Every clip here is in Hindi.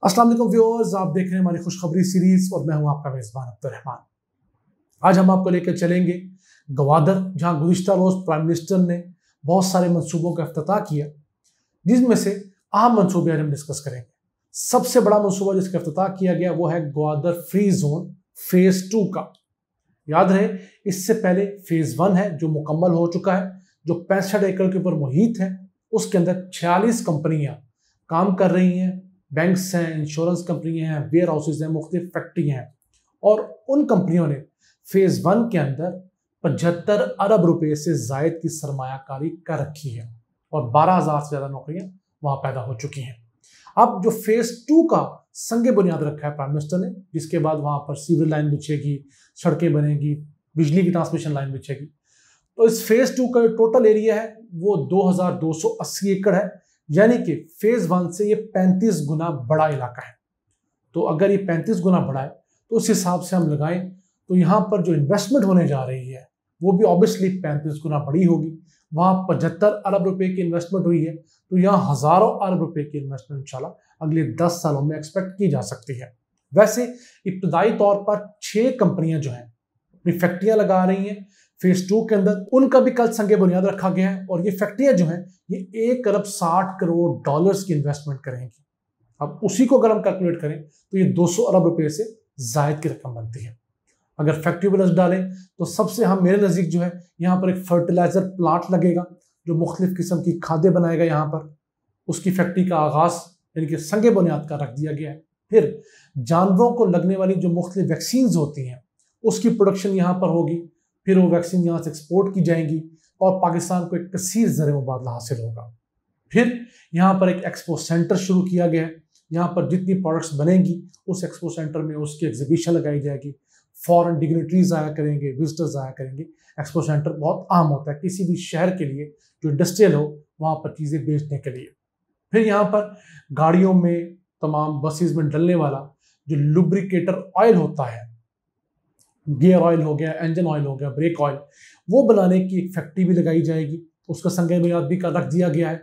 अस्सलाम वालेकुम व्यूअर्स, आप देख रहे हैं हमारी खुशखबरी सीरीज और मैं हूं आपका मेजबान अब्दुर्रहमान। आज हम आपको लेकर चलेंगे गवादर, जहां गुज़िश्ता रोज प्राइम मिनिस्टर ने बहुत सारे मंसूबों का इफ्तिताह किया, जिसमें से अहम मंसूबे हम डिस्कस करेंगे। सबसे बड़ा मंसूबा जिसका इफ्तिताह किया गया वो है ग्वादर फ्री जोन फेज 2 का। याद रहे, इससे पहले फेज 1 है जो मुकम्मल हो चुका है, जो 65 एकड़ के ऊपर मुहित है। उसके अंदर 46 कंपनियां काम कर रही हैं, बैंक्स हैं, इंश्योरेंस कंपनियां हैं, वेयर हाउसेज हैं, मुख्तलिफ फैक्ट्रियां हैं। और उन कंपनियों ने फेज 1 के अंदर 75 अरब रुपए से जायद की सरमायाकारी कर रखी है और 12,000 से ज्यादा नौकरियां वहां पैदा हो चुकी हैं। अब जो फेज 2 का संगे बुनियाद रखा है प्राइम मिनिस्टर ने, जिसके बाद वहां पर सीवरेज लाइन बिछेगी, सड़कें बनेगी, बिजली की ट्रांसमिशन लाइन बिछेगी। तो इस फेज 2 का टोटल एरिया है वो 2280 एकड़ है, यानी कि फेज 1 से ये 35 गुना बड़ा इलाका है। तो अगर ये 35 गुना बड़ा है तो उस हिसाब से हम लगाएं तो यहाँ पर जो इन्वेस्टमेंट होने जा रही है वो भी ऑब्वियसली 35 गुना बड़ी होगी। वहां 75 अरब रुपए की इन्वेस्टमेंट हुई है, तो यहाँ हजारों अरब रुपए की इन्वेस्टमेंट इंशाल्लाह अगले 10 सालों में एक्सपेक्ट की जा सकती है। वैसे इब्तदाई तौर पर 6 कंपनियां जो हैं अपनी फैक्ट्रियां लगा रही हैं फेज 2 के अंदर। उनका भी कल संगे बुनियाद रखा गया है और ये फैक्ट्रियां जो हैं ये 1 अरब 60 करोड़ डॉलर्स की इन्वेस्टमेंट करेंगी। अब उसी को अगर हम कैलकुलेट करें तो ये 200 अरब रुपए से जायद की रकम बनती है। अगर फैक्ट्री प्लस डालें तो सबसे मेरे नज़दीक जो है यहाँ पर एक फर्टिलाइजर प्लांट लगेगा जो मुख्तलिफ किस्म की खादें बनाएगा। यहाँ पर उसकी फैक्ट्री का आगाज यानी कि संगे बुनियाद का रख दिया गया है। फिर जानवरों को लगने वाली जो मुख्तलिफ वैक्सीन होती हैं उसकी प्रोडक्शन यहाँ पर होगी। फिर वो वैक्सीन यहाँ से एक्सपोर्ट की जाएंगी और पाकिस्तान को एक कसीर ज़र मुबादला हासिल होगा। फिर यहाँ पर एक एक्सपो सेंटर शुरू किया गया है। यहाँ पर जितनी प्रोडक्ट्स बनेंगी उस एक्सपो सेंटर में उसकी एग्जीबिशन लगाई जाएगी। फॉरेन डिग्नेटरीज आया करेंगे, विजिटर्स आया करेंगे। एक्सपो सेंटर बहुत अहम होता है किसी भी शहर के लिए जो इंडस्ट्रियल हो वहाँ पर चीज़ें बेचने के लिए। फिर यहाँ पर गाड़ियों में, तमाम बसेस में डलने वाला जो लुब्रिकेटर ऑयल होता है, गियर ऑयल हो गया, इंजन ऑयल हो गया, ब्रेक ऑयल, वो बनाने की एक फैक्ट्री भी लगाई जाएगी। उसका संगे बुनियाद भी रख दिया गया है।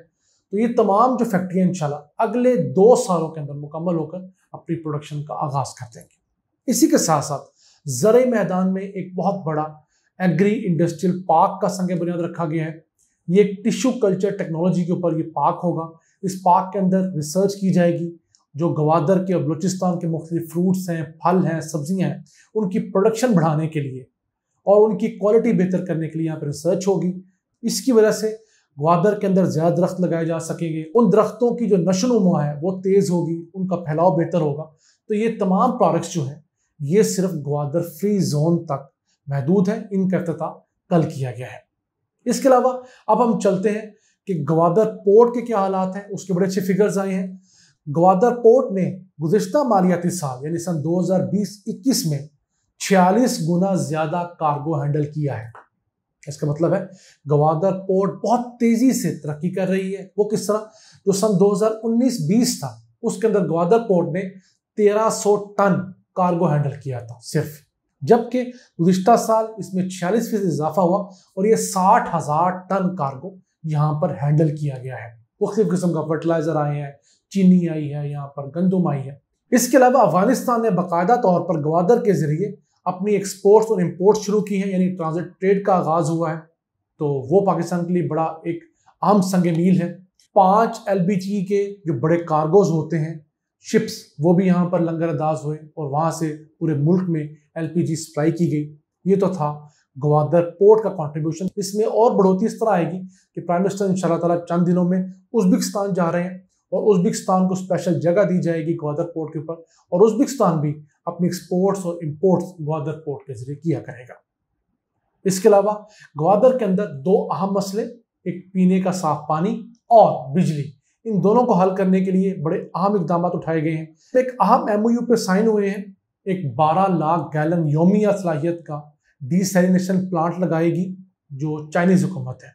तो ये तमाम जो फैक्ट्रियां इंशाल्लाह अगले 2 सालों के अंदर मुकम्मल होकर अपनी प्रोडक्शन का आगाज कर देंगे। इसी के साथ साथ ज़रे मैदान में एक बहुत बड़ा एग्री इंडस्ट्रियल पार्क का संगे बुनियाद रखा गया है। ये एक टिश्यू कल्चर टेक्नोलॉजी के ऊपर ये पार्क होगा। इस पार्क के अंदर रिसर्च की जाएगी, जो गवादर के और बलूचिस्तान के मुख्तलिफ फ्रूट्स हैं, फल हैं, सब्जियां हैं, उनकी प्रोडक्शन बढ़ाने के लिए और उनकी क्वालिटी बेहतर करने के लिए यहाँ पर रिसर्च होगी। इसकी वजह से ग्वादर के अंदर ज़्यादा दरख्त लगाए जा सकेंगे, उन दरख्तों की जो नशोनुमा है वो तेज़ होगी, उनका फैलाव बेहतर होगा। तो ये तमाम प्रोडक्ट्स जो हैं ये सिर्फ ग्वादर फ्री जोन तक महदूद है। इनका इफ्तिताह कल किया गया है। इसके अलावा अब हम चलते हैं कि ग्वादर पोर्ट के क्या हालात हैं। उसके बड़े अच्छे फिगर्स आए हैं। ग्वादर पोर्ट ने गुज़िश्ता मालियाती साल यानी सन 2020-21 में 46 गुना ज्यादा कार्गो हैंडल किया है। इसका मतलब है ग्वादर पोर्ट बहुत तेजी से तरक्की कर रही है। वो किस तरह, जो सन 2019-20 था उसके अंदर ग्वादर पोर्ट ने 1300 टन कार्गो हैंडल किया था सिर्फ, जबकि गुज़िश्ता साल इसमें 46% इजाफा हुआ और ये 60,000 टन कार्गो यहाँ पर हैंडल किया गया है। मुख्तलिफ किस्म का फर्टिलाइजर आए हैं, चीनी आई है, यहाँ पर गंदम आई है। इसके अलावा अफगानिस्तान ने बाकायदा तौर पर ग्वादर के जरिए अपनी एक्सपोर्ट्स और इंपोर्ट्स शुरू की हैं, यानी ट्रांजिट ट्रेड का आगाज हुआ है। तो वो पाकिस्तान के लिए बड़ा एक अहम संग मील है। 5 LPG के जो बड़े कार्गोज होते हैं, शिप्स, वो भी यहाँ पर लंगर अंदाज हुए और वहाँ से पूरे मुल्क में LPG सप्लाई की गई। ये तो था ग्वादर पोर्ट का कंट्रीब्यूशन। इसमें और बढ़ोतरी इस तरह आएगी कि प्राइम मिनिस्टर इंशाल्लाह ताला चंद दिनों में उज़्बेकिस्तान जा रहे हैं और उज़्बेकिस्तान को स्पेशल जगह दी जाएगी ग्वादर पोर्ट के ऊपर, और उज़्बेकिस्तान भी अपनी एक्सपोर्ट्स और इंपोर्ट्स ग्वादर पोर्ट के जरिए किया करेगा। इसके अलावा ग्वादर के अंदर 2 अहम मसले, एक पीने का साफ पानी और बिजली, इन दोनों को हल करने के लिए बड़े अहम इकदाम उठाए गए हैं। एक अहम MOU पे साइन हुए हैं। एक 12 लाख गैलन योमिया सलाहियत का डिसैलिनेशन प्लांट लगाएगी जो चाइनीज हुकूमत है,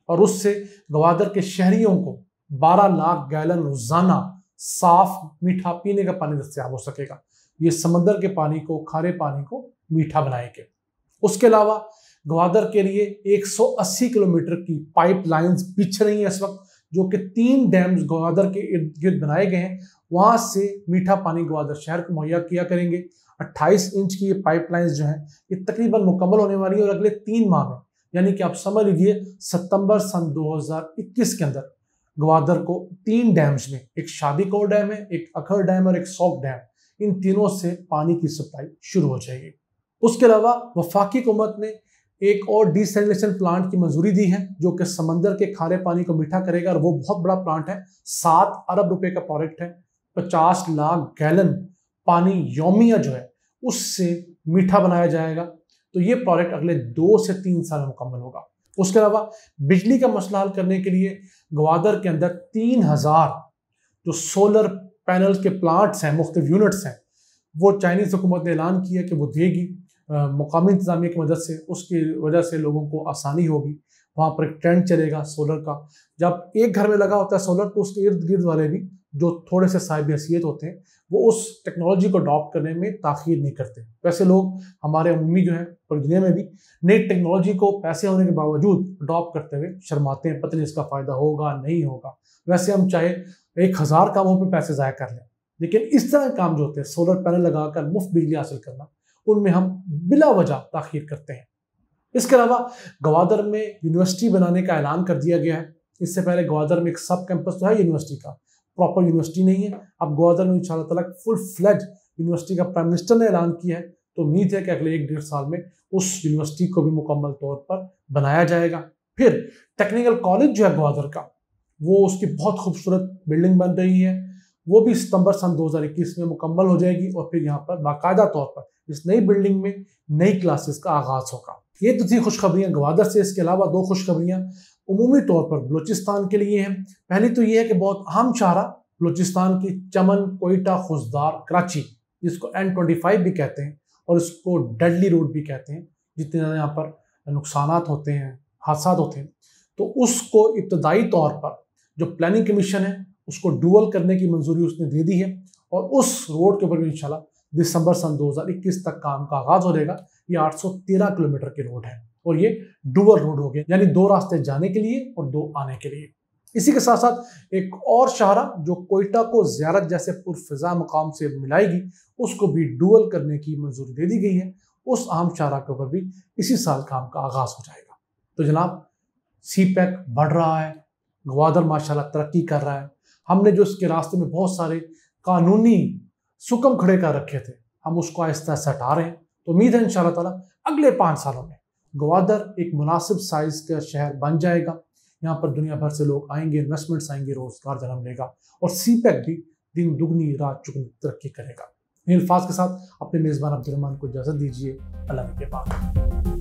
और उससे ग्वादर के शहरियों को 12 लाख गैलन रोजाना साफ मीठा पीने का पानी दस्तयाब हो सकेगा। ये समंदर के पानी को, खारे पानी को मीठा बनाएंगे। उसके अलावा ग्वादर के लिए 180 किलोमीटर की पाइप लाइन्स बिछ रही हैं इस वक्त, जो कि 3 डैम्स ग्वादर के इर्द गिर्द बनाए गए हैं। वहां से मीठा पानी ग्वादर शहर को मुहैया किया करेंगे। 28 इंच की ये पाइपलाइंस जो है ये तकरीबन मुकम्मल होने वाली है और अगले 3 माह में, यानी कि आप समझ लीजिए सितंबर सन 2021 के अंदर ग्वादर को 3 डैम्स में, एक शादी कोर डैम है, एक अखर डैम और एक सौक डैम, इन तीनों से पानी की सप्लाई शुरू हो जाएगी। उसके अलावा वफाकी हुकूमत ने एक और डिसैलिनेशन प्लांट की मंजूरी दी है जो कि समंदर के खारे पानी को मीठा करेगा और वो बहुत बड़ा प्लांट है। 7 अरब रुपए का प्रोजेक्ट है। 50 लाख गैलन पानी यौमिया जो है उससे मीठा बनाया जाएगा। तो ये प्रोजेक्ट अगले 2 से 3 साल में मुकम्मल होगा। उसके अलावा बिजली का मसला हल करने के लिए ग्वादर के अंदर 3000 जो सोलर पैनल के प्लांट्स हैं, मुख्तलिफ यूनिट्स हैं, वो चाइनीज हुकूमत ने ऐलान किया कि वो देगी मुकामी इंतजामिया की मदद से। उसकी वजह से लोगों को आसानी होगी। वहाँ पर एक ट्रेंड चलेगा सोलर का। जब एक घर में लगा होता है सोलर तो उसके इर्द गिर्द वाले भी जो थोड़े से साहिब हैसियत होते हैं वो उस टेक्नोलॉजी को अडॉप्ट करने में ताख़ीर नहीं करते। वैसे लोग हमारे अमूमी जो है पूरी दुनिया में भी नई टेक्नोलॉजी को पैसे होने के बावजूद अडॉप्ट करते हुए शर्माते हैं, पता नहीं इसका फ़ायदा होगा नहीं होगा। वैसे हम चाहे 1000 कामों पर पैसे ज़ाया कर लें, लेकिन इस तरह के काम जो होते हैं सोलर पैनल लगाकर मुफ्त बिजली हासिल करना, उनमें हम बिला वजह ताख़ीर करते हैं। इसके अलावा ग्वादर में यूनिवर्सिटी बनाने का ऐलान कर दिया गया है। इससे पहले ग्वादर में एक सब कैंपस तो है यूनिवर्सिटी का, प्रॉपर यूनिवर्सिटी नहीं है। अब ग्वादर में इंशाअल्लाह ताला फुल फ्लेज यूनिवर्सिटी का प्राइम मिनिस्टर ने ऐलान किया है। तो उम्मीद है कि अगले 1-1.5 साल में उस यूनिवर्सिटी को भी मुकम्मल तौर पर बनाया जाएगा। फिर टेक्निकल कॉलेज जो है ग्वादर का, वो उसकी बहुत खूबसूरत बिल्डिंग बन रही है। वो भी सितंबर सन 2021 में मुकम्मल हो जाएगी और फिर यहाँ पर बाकायदा तौर पर इस नई बिल्डिंग में नई क्लासेस का आगाज होगा। ये तो थी खुशखबरियाँ ग्वादर से। इसके अलावा 2 खुशखबरियाँ उमूमी तौर पर बलूचिस्तान के लिए हैं। पहली तो ये है कि बहुत अहम शाहरा बलूचिस्तान की चमन, कोयटा, खुशदार, कराची, जिसको N25 भी कहते हैं और इसको डेडली रोड भी कहते हैं, जितने ज़्यादा यहाँ पर नुकसानात होते हैं, हादसा होते हैं, तो उसको इब्तदाई तौर पर जो प्लानिंग कमीशन है उसको डुअल करने की मंजूरी उसने दे दी है और उस रोड के ऊपर भी इंशाल्लाह दिसंबर सन 2021 तक काम का आगाज हो जाएगा। ये 813 किलोमीटर की रोड है और ये डुअल रोड हो गया, यानी 2 रास्ते जाने के लिए और 2 आने के लिए। इसी के साथ साथ एक और शाहरा जो कोयटा को ज़ियारत जैसे पुरफ़िज़ा मकाम से मिलाएगी, उसको भी डुअल करने की मंजूरी दे दी गई है। उस अहम शाहरा के ऊपर भी इसी साल काम का आगाज हो जाएगा। तो जनाब, CPEC बढ़ रहा है, ग्वादर माशाल्लाह तरक्की कर रहा है। हमने जो इसके रास्ते में बहुत सारे कानूनी सुकम खड़े कर रखे थे, हम उसको आहिस्ता आहिस्ता हटा रहे हैं। तो उम्मीद है इंशाअल्लाह ताला अगले 5 सालों में ग्वादर एक मुनासिब साइज का शहर बन जाएगा। यहाँ पर दुनिया भर से लोग आएंगे, इन्वेस्टमेंट्स आएंगे, रोजगार जन्म लेगा और CPEC भी दिन दुगनी रात चुगनी तरक्की करेगा। इन अल्फाज के साथ अपने मेज़बान अब्दुर्रहमान को इजाज़त दीजिए। अल्लाह के बाद।